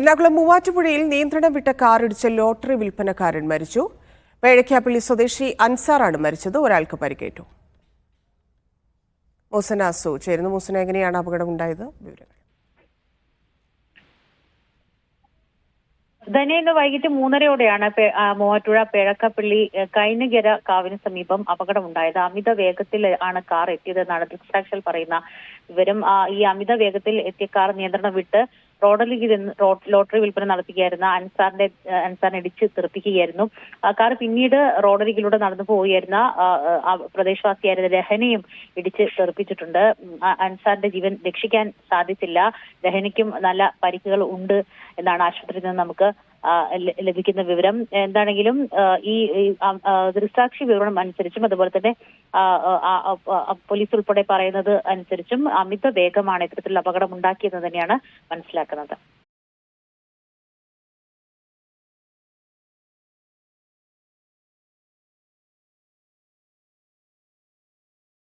എറണാകുളം മൂവാറ്റുപുഴയിൽ നിയന്ത്രണം വിട്ട കാറിടിച്ച് ലോട്ടറി വിൽപ്പനക്കാരൻ മരിച്ചു. വേഴക്കാപ്പള്ളി സ്വദേശി അൻസാറാണ് മരിച്ചത്. ഒരാൾക്ക് പരിക്കേറ്റു. മുസന അസു ചേരുന്നു. മുസന, എങ്ങനെയാണ് അപകടം ഉണ്ടായത്? വിവരങ്ങൾ. ഇന്ന് വൈകിട്ട് 3:30-ഓടെയാണ് മൂവാറ്റുപുഴ പേഴക്കാപ്പള്ളി കൈനഗര കാവിന് സമീപം അപകടമുണ്ടായത്. അമിത വേഗത്തിൽ ആണ് കാർ എത്തിയതെന്നാണ് ദൃക്സാക്ഷികൾ പറയുന്ന വിവരം. ഈ അമിത വേഗത്തിൽ എത്തിയ കാർ നിയന്ത്രണം വിട്ട് ലോട്ടറി വിൽപ്പന നടത്തുകയായിരുന്ന അൻസാറിനെ ഇടിച്ച് തെറിപ്പിക്കുകയായിരുന്നു. കാർ പിന്നീട് റോഡരികിലൂടെ നടന്നു പോവുകയായിരുന്ന പ്രദേശവാസിയായിരുന്ന രഹനയും ഇടിച്ച് തെറിപ്പിച്ചിട്ടുണ്ട്. അൻസാറിന്റെ ജീവൻ രക്ഷിക്കാൻ സാധിച്ചില്ല. രഹനയ്ക്കും നല്ല പരിക്കുകൾ ഉണ്ട് എന്നാണ് ആശുപത്രിയിൽ നിന്ന് നമുക്ക് ലഭിക്കുന്ന വിവരം. എന്താണെങ്കിലും ഈ ദൃക്സാക്ഷി വിവരണം അനുസരിച്ചും അതുപോലെ തന്നെ പോലീസ് ഉൾപ്പെടെ പറയുന്നത് അനുസരിച്ചും അമിത വേഗമാണ് ഇത്തരത്തിലുള്ള അപകടം ഉണ്ടാക്കിയെന്ന് തന്നെയാണ് മനസ്സിലാക്കുന്നത്.